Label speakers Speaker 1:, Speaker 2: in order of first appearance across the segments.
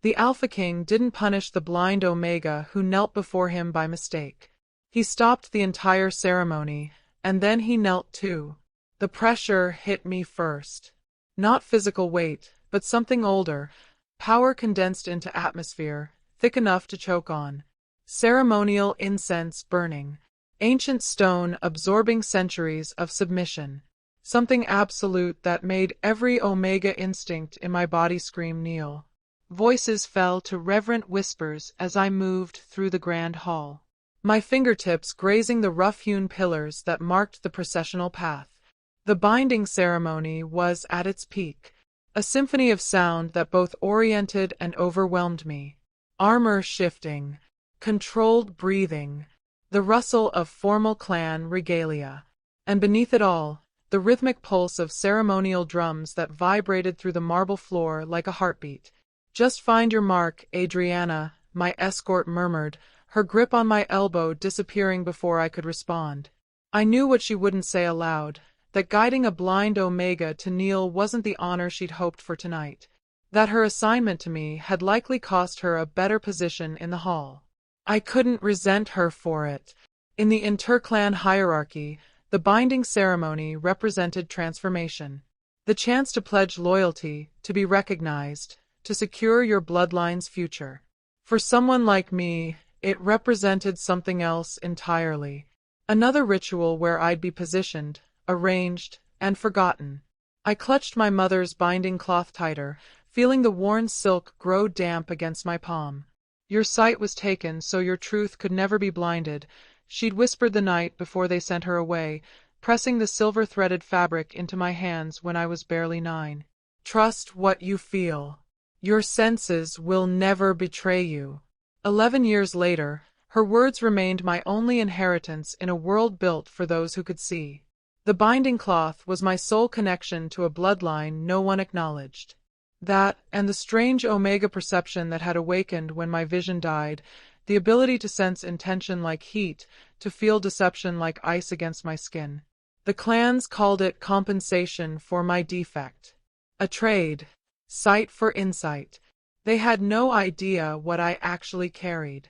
Speaker 1: The Alpha King didn't punish the blind Omega who knelt before him by mistake. He stopped the entire ceremony, and then he knelt too. The pressure hit me first. Not physical weight, but something older. Power condensed into atmosphere, thick enough to choke on. Ceremonial incense burning. Ancient stone absorbing centuries of submission. Something absolute that made every Omega instinct in my body scream kneel. Voices fell to reverent whispers as I moved through the grand hall, my fingertips grazing the rough-hewn pillars that marked the processional path. The binding ceremony was at its peak, a symphony of sound that both oriented and overwhelmed me. Armor shifting, controlled breathing, the rustle of formal clan regalia, and beneath it all, the rhythmic pulse of ceremonial drums that vibrated through the marble floor like a heartbeat. "Just find your mark, Adriana," my escort murmured, her grip on my elbow disappearing before I could respond. I knew what she wouldn't say aloud, that guiding a blind Omega to kneel wasn't the honor she'd hoped for tonight, that her assignment to me had likely cost her a better position in the hall. I couldn't resent her for it. In the interclan hierarchy, the binding ceremony represented transformation. The chance to pledge loyalty, to be recognized, to secure your bloodline's future. For someone like me, it represented something else entirely. Another ritual where I'd be positioned, arranged, and forgotten. I clutched my mother's binding cloth tighter, feeling the worn silk grow damp against my palm. "Your sight was taken so your truth could never be blinded," she'd whispered the night before they sent her away, pressing the silver-threaded fabric into my hands when I was barely 9. "Trust what you feel. Your senses will never betray you." 11 years later, her words remained my only inheritance in a world built for those who could see. The binding cloth was my sole connection to a bloodline no one acknowledged. That, and the strange Omega perception that had awakened when my vision died, the ability to sense intention like heat, to feel deception like ice against my skin. The clans called it compensation for my defect. A trade. Sight for insight. They had no idea what I actually carried.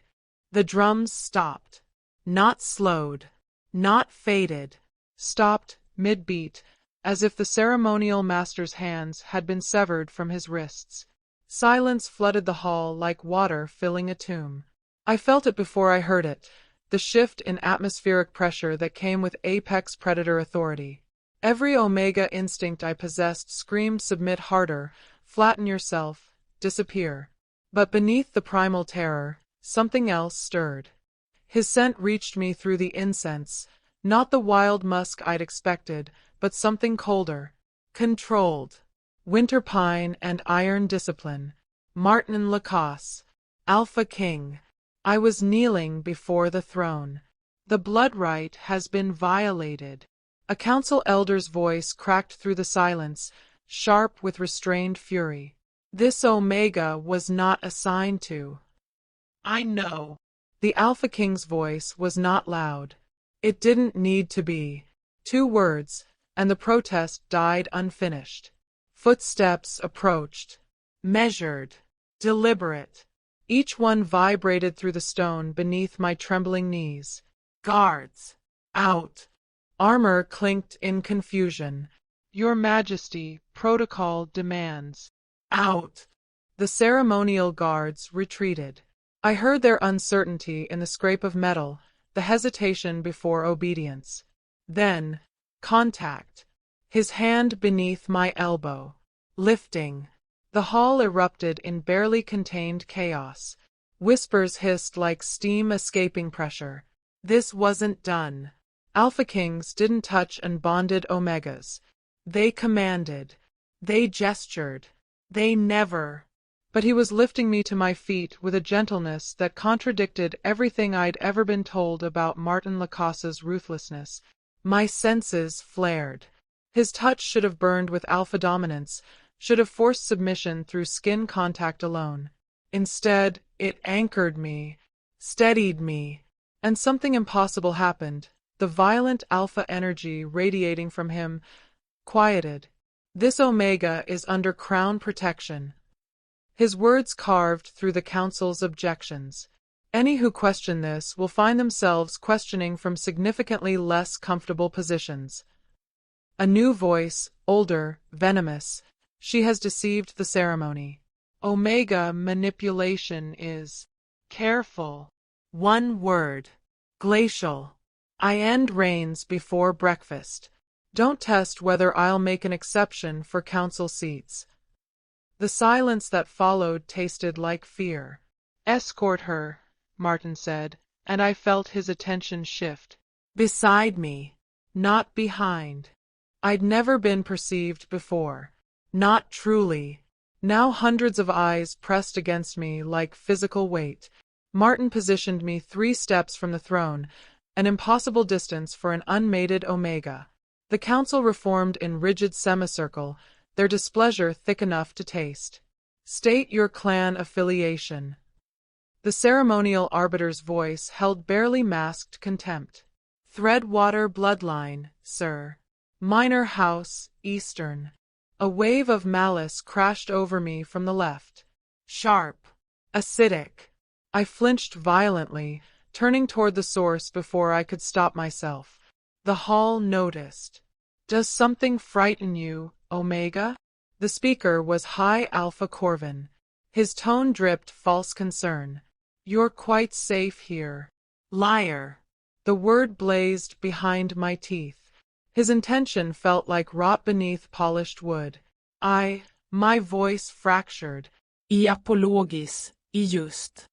Speaker 1: The drums stopped. Not slowed. Not faded. Stopped, mid-beat, as if the ceremonial master's hands had been severed from his wrists. Silence flooded the hall like water filling a tomb. I felt it before I heard it, the shift in atmospheric pressure that came with apex predator authority. Every Omega instinct I possessed screamed submit harder, flatten yourself, disappear. But beneath the primal terror, something else stirred. His scent reached me through the incense, not the wild musk I'd expected, but something colder, controlled. Winter pine and iron discipline. Martin Lacasse, Alpha King. I was kneeling before the throne. "The blood right has been violated." A council elder's voice cracked through the silence, sharp with restrained fury. "This Omega was not assigned to." "I know." The Alpha King's voice was not loud. It didn't need to be. 2 words, and the protest died unfinished. Footsteps approached. Measured. Deliberate. Each one vibrated through the stone beneath my trembling knees. "Guards! Out!" Armor clinked in confusion. "Your Majesty, protocol demands." "Out!" The ceremonial guards retreated. I heard their uncertainty in the scrape of metal, the hesitation before obedience. Then, contact. His hand beneath my elbow. Lifting. The hall erupted in barely contained chaos. Whispers hissed like steam escaping pressure. This wasn't done. Alpha Kings didn't touch and bonded Omegas. They commanded. They gestured. They never. But he was lifting me to my feet with a gentleness that contradicted everything I'd ever been told about Martin Lacasse's ruthlessness. My senses flared. His touch should have burned with alpha dominance, should have forced submission through skin contact alone. Instead, it anchored me, steadied me, and something impossible happened. The violent alpha energy radiating from him quieted. "This Omega is under crown protection." His words carved through the council's objections. Any who question this will find themselves questioning from significantly less comfortable positions. A new voice, older, venomous. She has deceived the ceremony. Omega manipulation is careful. One word. Glacial. I end reigns before breakfast. Don't test whether I'll make an exception for council seats. The silence that followed tasted like fear. Escort her, Martin said, and I felt his attention shift. Beside me, not behind. I'd never been perceived before. Not truly. Now hundreds of eyes pressed against me like physical weight. Martin positioned me 3 steps from the throne, an impossible distance for an unmated Omega. The council reformed in rigid semicircle, their displeasure thick enough to taste. State your clan affiliation. The ceremonial arbiter's voice held barely masked contempt. Threadwater bloodline, sir. Minor house, Eastern. A wave of malice crashed over me from the left. Sharp. Acidic. I flinched violently, turning toward the source before I could stop myself. The hall noticed. Does something frighten you, Omega? The speaker was High Alpha Corvin. His tone dripped false concern. You're quite safe here. Liar. The word blazed behind my teeth. His intention felt like rot beneath polished wood. My voice fractured.
Speaker 2: I apologis, I just.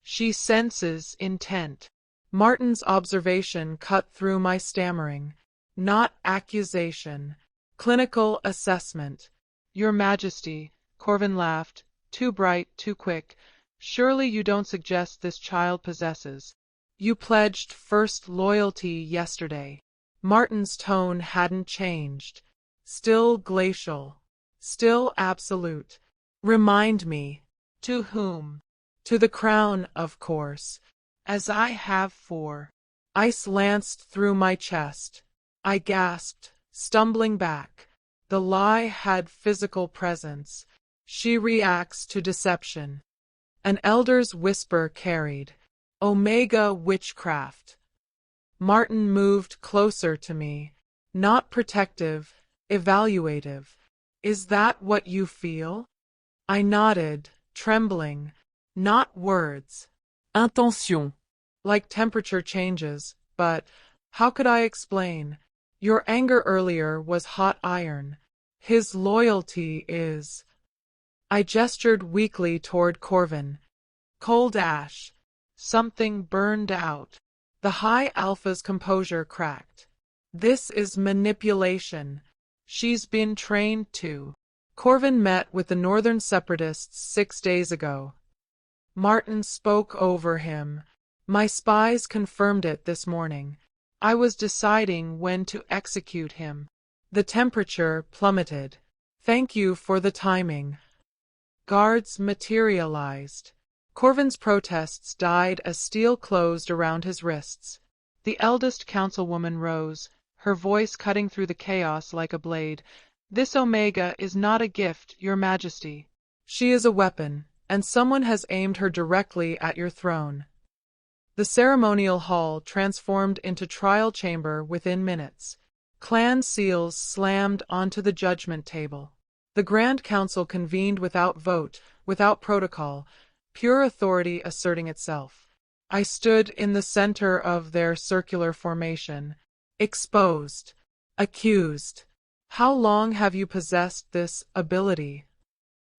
Speaker 1: She senses intent. Martin's observation cut through my stammering. Not accusation. Clinical assessment. Your Majesty, Corvin laughed. Too bright, too quick. Surely you don't suggest this child possesses. You pledged first loyalty yesterday. Martin's tone hadn't changed. Still glacial. Still absolute. Remind me. To whom? To the crown, of course. As I have for. Ice lanced through my chest. I gasped, stumbling back. The lie had physical presence. She reacts to deception. An elder's whisper carried. Omega witchcraft. Martin moved closer to me. Not protective, evaluative. Is that what you feel? I nodded, trembling. Not words.
Speaker 2: Intention.
Speaker 1: Like temperature changes, but how could I explain? Your anger earlier was hot iron. His loyalty is. I gestured weakly toward Corvin. Cold ash. Something burned out. The High Alpha's composure cracked. This is manipulation. She's been trained to. Corvin met with the Northern Separatists 6 days ago. Martin spoke over him. My spies confirmed it this morning. I was deciding when to execute him. The temperature plummeted. Thank you for the timing. Guards materialized. Corvin's protests died as steel closed around his wrists. The eldest councilwoman rose, her voice cutting through the chaos like a blade. This Omega is not a gift, Your Majesty. She is a weapon, and someone has aimed her directly at your throne. The ceremonial hall transformed into trial chamber within minutes. Clan seals slammed onto the judgment table. The Grand Council convened without vote, without protocol, pure authority asserting itself. I stood in the center of their circular formation, exposed, accused. How long have you possessed this ability?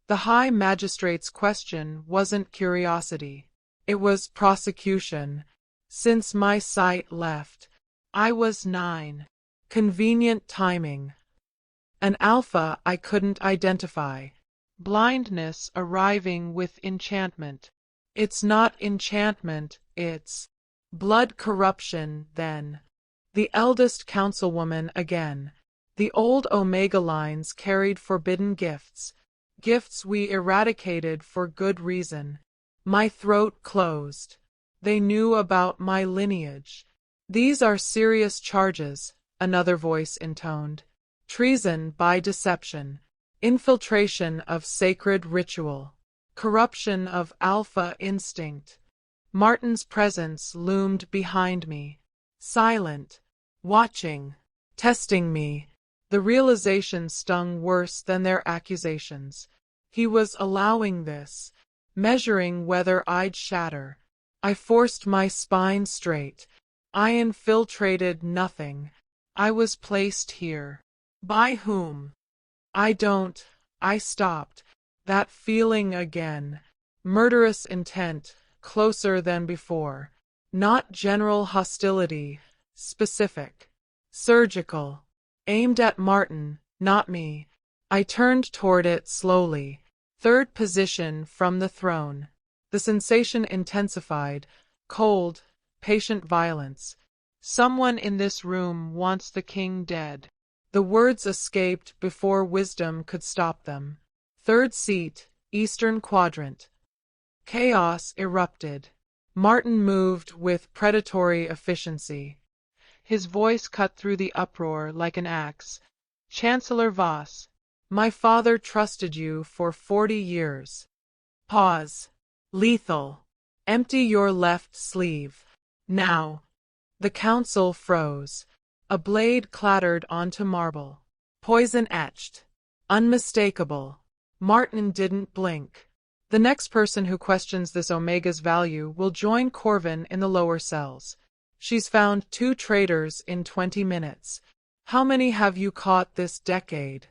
Speaker 1: The High Magistrate's question wasn't curiosity. It was prosecution. Since my sight left, I was 9. Convenient timing. An alpha I couldn't identify. Blindness arriving with enchantment. It's not enchantment, it's blood corruption, then. The eldest councilwoman again. The old Omega lines carried forbidden gifts. Gifts we eradicated for good reason. My throat closed. They knew about my lineage. These are serious charges, another voice intoned. Treason by deception. infiltration of sacred ritual, corruption of alpha instinct. Martin's presence loomed behind me, silent, watching, testing me. The realization stung worse than their accusations. He was allowing this, measuring whether I'd shatter. I forced my spine straight. I infiltrated nothing. I was placed here. By whom? I stopped. That feeling again. Murderous intent, closer than before. Not general hostility, specific. Surgical. Aimed at Martin, not me. I turned toward it slowly. Third position from the throne. The sensation intensified. Cold, patient violence. Someone in this room wants the king dead. The words escaped before wisdom could stop them. Third seat, eastern quadrant. Chaos erupted. Martin moved with predatory efficiency. His voice cut through the uproar like an axe. Chancellor Voss, my father trusted you for 40 years. Pause. Lethal. Empty your left sleeve. Now. The council froze. A blade clattered onto marble. Poison etched. Unmistakable. Martin didn't blink. The next person who questions this Omega's value will join Corvin in the lower cells. She's found 2 traitors in 20 minutes. How many have you caught this decade?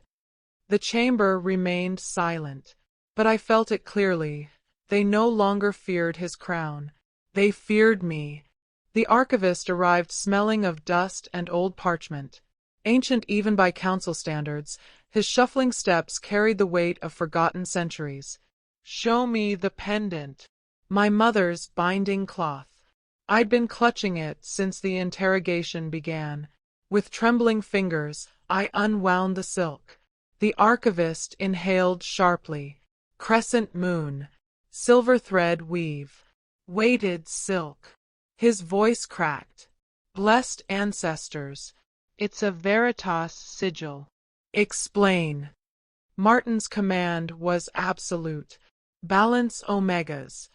Speaker 1: The chamber remained silent, but I felt it clearly. They no longer feared his crown. They feared me. The archivist arrived smelling of dust and old parchment. Ancient even by council standards, his shuffling steps carried the weight of forgotten centuries. Show me the pendant. My mother's binding cloth. I'd been clutching it since the interrogation began. With trembling fingers, I unwound the silk. The archivist inhaled sharply. Crescent moon. Silver thread weave. Weighted silk. His voice cracked. Blessed ancestors. It's a veritas sigil. Explain. Martin's command was absolute. Balance Omegas.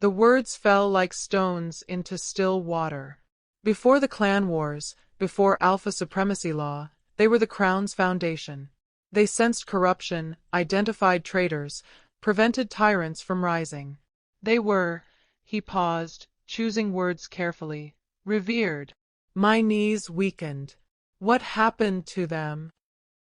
Speaker 1: The words fell like stones into still water. Before the clan wars, before alpha supremacy law, they were the crown's foundation. They sensed corruption, identified traitors, prevented tyrants from rising. They were, he paused, choosing words carefully, revered. My knees weakened. What happened to them?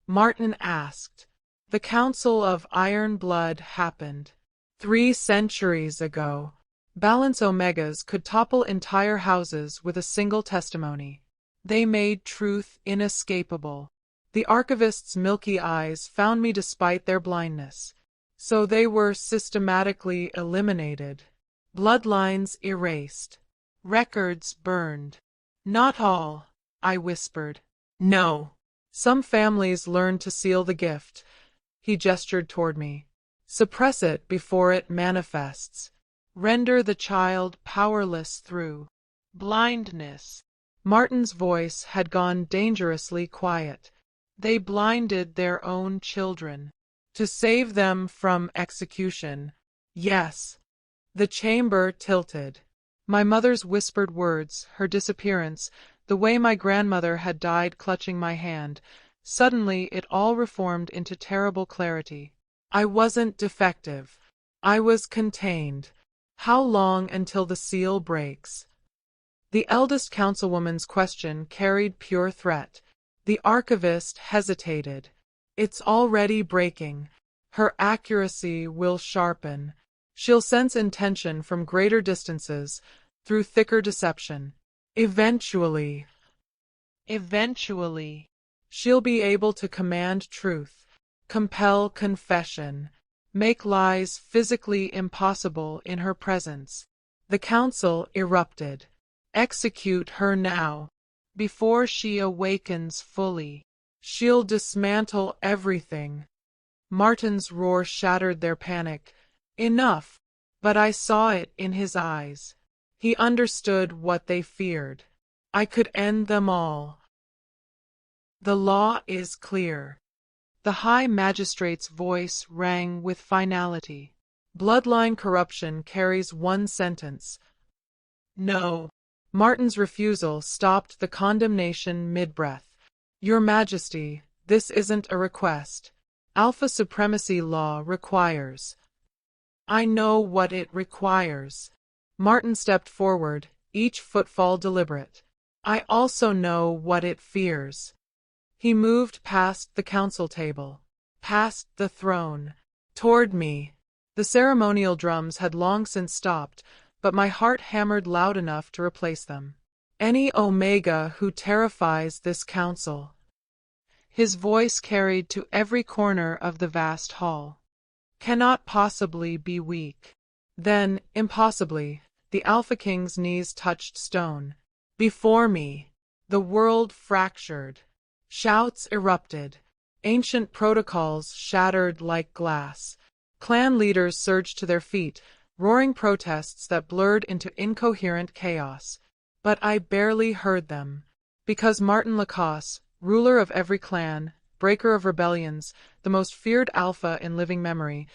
Speaker 1: Martin asked. The Council of Iron Blood happened. 3 centuries ago. Balance Omegas could topple entire houses with a single testimony. They made truth inescapable. The archivist's milky eyes found me despite their blindness. So they were systematically eliminated. Bloodlines erased. Records burned. Not all, I whispered. No. Some families learned to seal the gift. He gestured toward me. Suppress it before it manifests. Render the child powerless through blindness. Martin's voice had gone dangerously quiet. They blinded their own children. To save them from execution. Yes. The chamber tilted. My mother's whispered words, her disappearance, the way my grandmother had died clutching my hand. Suddenly it all reformed into terrible clarity. I wasn't defective. I was contained. How long until the seal breaks? The eldest councilwoman's question carried pure threat. The archivist hesitated. It's already breaking. Her accuracy will sharpen. She'll sense intention from greater distances, through thicker deception. Eventually, she'll be able to command truth, compel confession, make lies physically impossible in her presence. The council erupted. Execute her now, before she awakens fully. She'll dismantle everything. Martin's roar shattered their panic. Enough! But I saw it in his eyes. He understood what they feared. I could end them all. The law is clear. The High Magistrate's voice rang with finality. Bloodline corruption carries one sentence. No. Martin's refusal stopped the condemnation mid-breath. Your Majesty, this isn't a request. Alpha supremacy law requires. I know what it requires. Martin stepped forward, each footfall deliberate. I also know what it fears. He moved past the council table, past the throne, toward me. The ceremonial drums had long since stopped, but my heart hammered loud enough to replace them. Any Omega who terrifies this council. His voice carried to every corner of the vast hall. Cannot possibly be weak. Then, impossibly, the Alpha King's knees touched stone. Before me, the world fractured. Shouts erupted. Ancient protocols shattered like glass. Clan leaders surged to their feet, roaring protests that blurred into incoherent chaos. But I barely heard them. Because Martin Lacoste, ruler of every clan, breaker of rebellions, the most feared Alpha in living memory,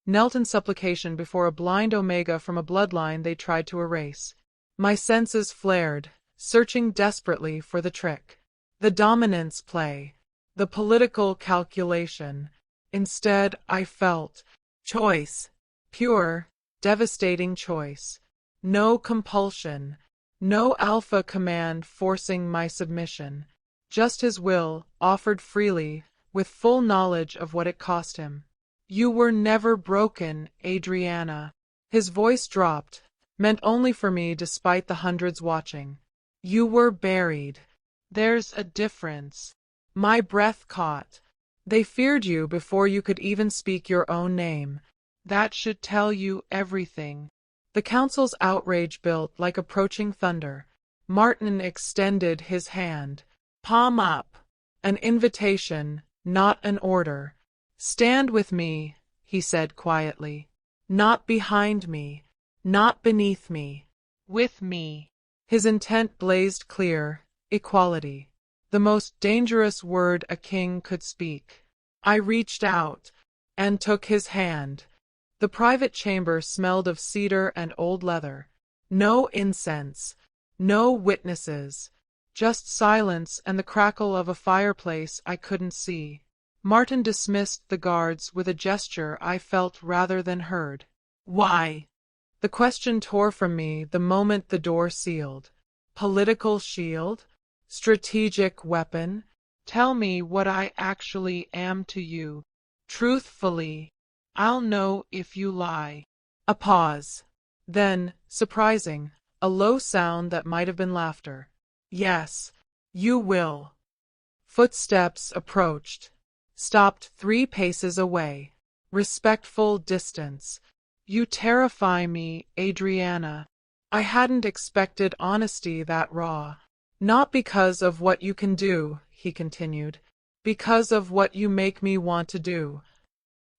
Speaker 1: knelt in supplication before a blind Omega from a bloodline they tried to erase. My senses flared, searching desperately for the trick. The dominance play. The political calculation. Instead, I felt choice. Pure, devastating choice. No compulsion. No Alpha command forcing my submission. Just his will, offered freely, with full knowledge of what it cost him. You were never broken, Adriana. His voice dropped, meant only for me despite the hundreds watching. You were buried. There's a difference. My breath caught. They feared you before you could even speak your own name. That should tell you everything. The council's outrage built like approaching thunder. Martin extended his hand. Palm up. An invitation, not an order. Stand with me, he said quietly. Not behind me. Not beneath me. With me. His intent blazed clear. Equality. The most dangerous word a king could speak. I reached out and took his hand. The private chamber smelled of cedar and old leather. No incense. No witnesses. Just silence and the crackle of a fireplace I couldn't see. Martin dismissed the guards with a gesture I felt rather than heard. Why? The question tore from me the moment the door sealed. Political shield? Strategic weapon? Tell me what I actually am to you. Truthfully, I'll know if you lie. A pause. Then, surprising, a low sound that might have been laughter. Yes, you will. Footsteps approached. Stopped 3 paces away. Respectful distance. You terrify me, Adriana. I hadn't expected honesty that raw. Not because of what you can do, he continued. Because of what you make me want to do.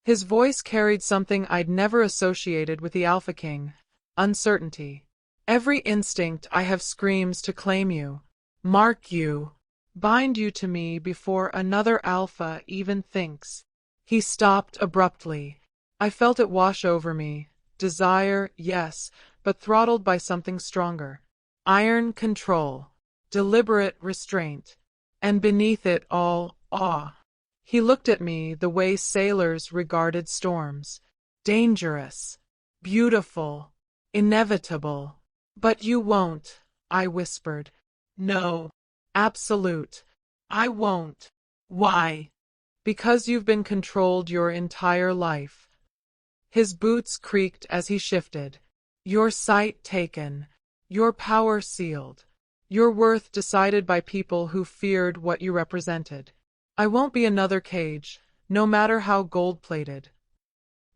Speaker 1: His voice carried something I'd never associated with the Alpha King. Uncertainty. Every instinct I have screams to claim you. Mark you. Bind you to me before another Alpha even thinks. He stopped abruptly. I felt it wash over me. Desire, yes, but throttled by something stronger. Iron control. Deliberate restraint. And beneath it all, awe. He looked at me the way sailors regarded storms. Dangerous. Beautiful. Inevitable. But you won't, I whispered. No. Absolute. I won't. Why? Because you've been controlled your entire life. His boots creaked as he shifted. Your sight taken. Your power sealed. Your worth decided by people who feared what you represented. I won't be another cage, no matter how gold-plated.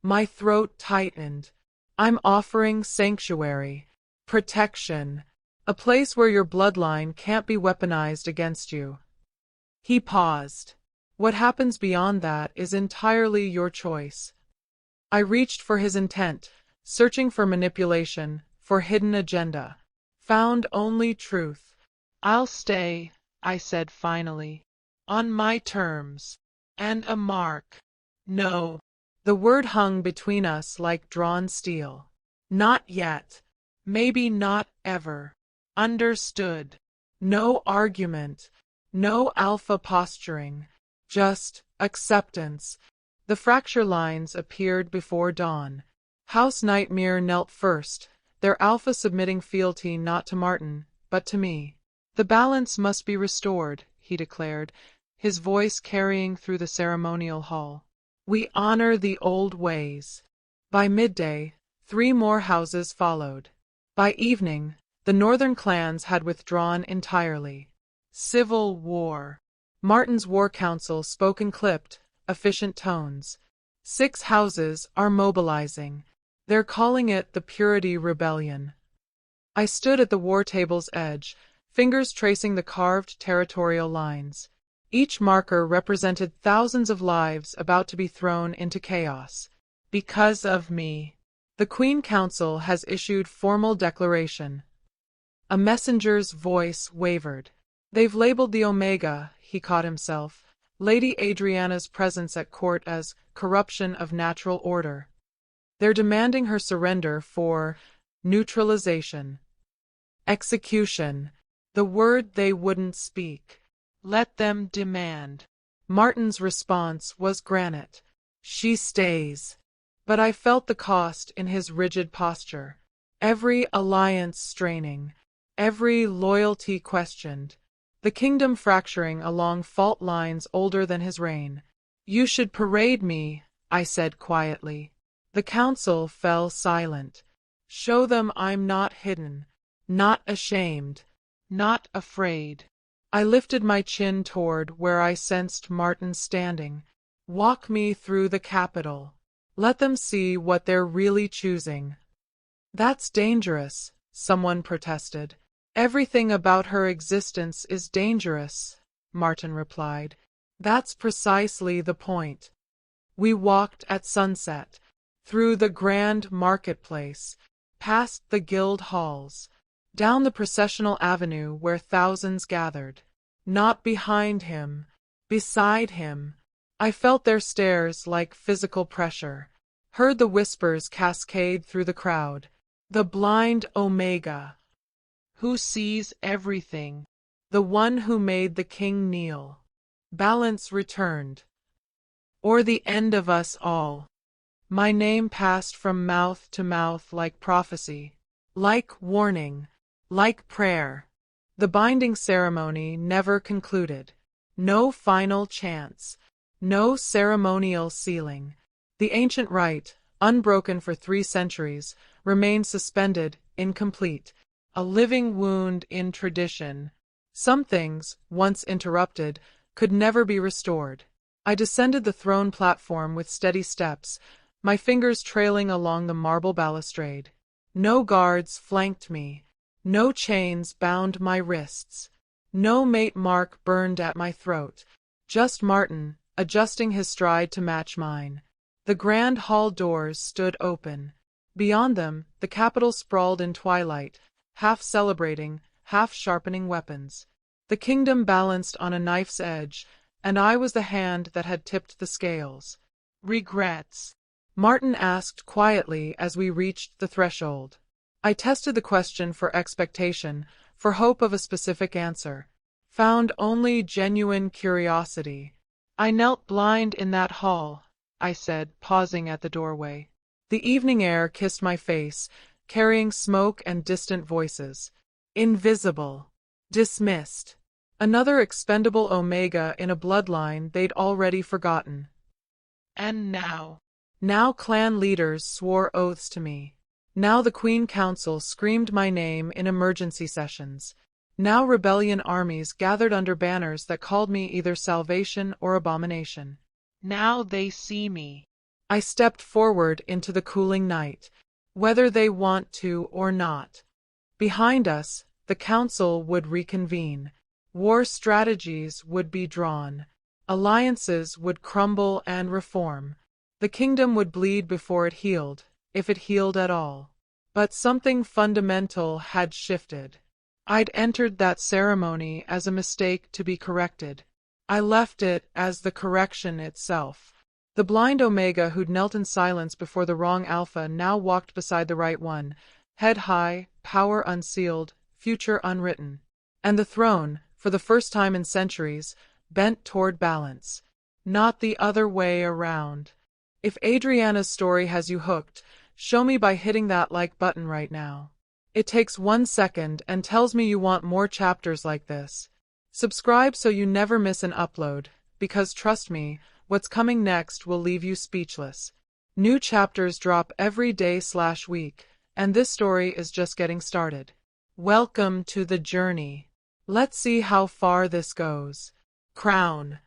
Speaker 1: My throat tightened. I'm offering sanctuary. Protection. A place where your bloodline can't be weaponized against you. He paused. What happens beyond that is entirely your choice. I reached for his intent, searching for manipulation, for hidden agenda. Found only truth. I'll stay, I said finally. On my terms. And a mark. No. The word hung between us like drawn steel. Not yet. Maybe not ever. Understood. No argument. No alpha posturing. Just acceptance. The fracture lines appeared before dawn. House Nightmare knelt first, their alpha submitting fealty not to Martin, but to me. The balance must be restored, he declared, his voice carrying through the ceremonial hall. We honor the old ways. By midday, 3 more houses followed. By evening, the northern clans had withdrawn entirely. Civil war. Martin's war council spoke in clipped, efficient tones. 6 houses are mobilizing. They're calling it the Purity Rebellion. I stood at the war table's edge, fingers tracing the carved territorial lines. Each marker represented thousands of lives about to be thrown into chaos. Because of me. The Queen Council has issued formal declaration. A messenger's voice wavered. They've labeled the Omega, he caught himself, Lady Adriana's presence at court as corruption of natural order. They're demanding her surrender for neutralization. Execution. The word they wouldn't speak. Let them demand. Martin's response was granite. She stays. But I felt the cost in his rigid posture. Every alliance straining. Every loyalty questioned. The kingdom fracturing along fault lines older than his reign. You should parade me, I said quietly. The council fell silent. Show them I'm not hidden, not ashamed, not afraid. I lifted my chin toward where I sensed Martin standing. Walk me through the capital. Let them see what they're really choosing. That's dangerous, someone protested. Everything about her existence is dangerous, Martin replied. That's precisely the point. We walked at sunset, through the grand marketplace, past the guild halls, down the processional avenue where thousands gathered. Not behind him, beside him. I felt their stares like physical pressure, heard the whispers cascade through the crowd. The blind Omega, who sees everything, the one who made the king kneel. Balance returned. Or the end of us all. My name passed from mouth to mouth like prophecy, like warning, like prayer. The binding ceremony never concluded. No final chants, no ceremonial sealing. The ancient rite, unbroken for 3 centuries, remained suspended, incomplete, a living wound in tradition. Some things, once interrupted, could never be restored. I descended the throne platform with steady steps, my fingers trailing along the marble balustrade. No guards flanked me. No chains bound my wrists. No mate mark burned at my throat. Just Martin, adjusting his stride to match mine. The grand hall doors stood open. Beyond them, the capital sprawled in twilight, half celebrating, half sharpening weapons. The kingdom balanced on a knife's edge, and I was the hand that had tipped the scales. Regrets? Martin asked quietly as we reached the threshold. I tested the question for expectation, for hope of a specific answer. Found only genuine curiosity. I knelt blind in that hall, I said, pausing at the doorway. The evening air kissed my face, carrying smoke and distant voices. Invisible. Dismissed. Another expendable Omega in a bloodline they'd already forgotten. And now? Now clan leaders swore oaths to me. Now the Queen Council screamed my name in emergency sessions. Now rebellion armies gathered under banners that called me either salvation or abomination. Now they see me. I stepped forward into the cooling night, whether they want to or not. Behind us, the council would reconvene. War strategies would be drawn. Alliances would crumble and reform. The kingdom would bleed before it healed, if it healed at all. But something fundamental had shifted. I'd entered that ceremony as a mistake to be corrected. I left it as the correction itself. The blind Omega who'd knelt in silence before the wrong Alpha now walked beside the right one, head high, power unsealed, future unwritten. And the throne, for the first time in centuries, bent toward balance. Not the other way around. If Adriana's story has you hooked, show me by hitting that like button right now. It takes 1 second and tells me you want more chapters like this. Subscribe so you never miss an upload, because trust me, what's coming next will leave you speechless. New chapters drop every day/week, and this story is just getting started. Welcome to the journey. Let's see how far this goes. Crown.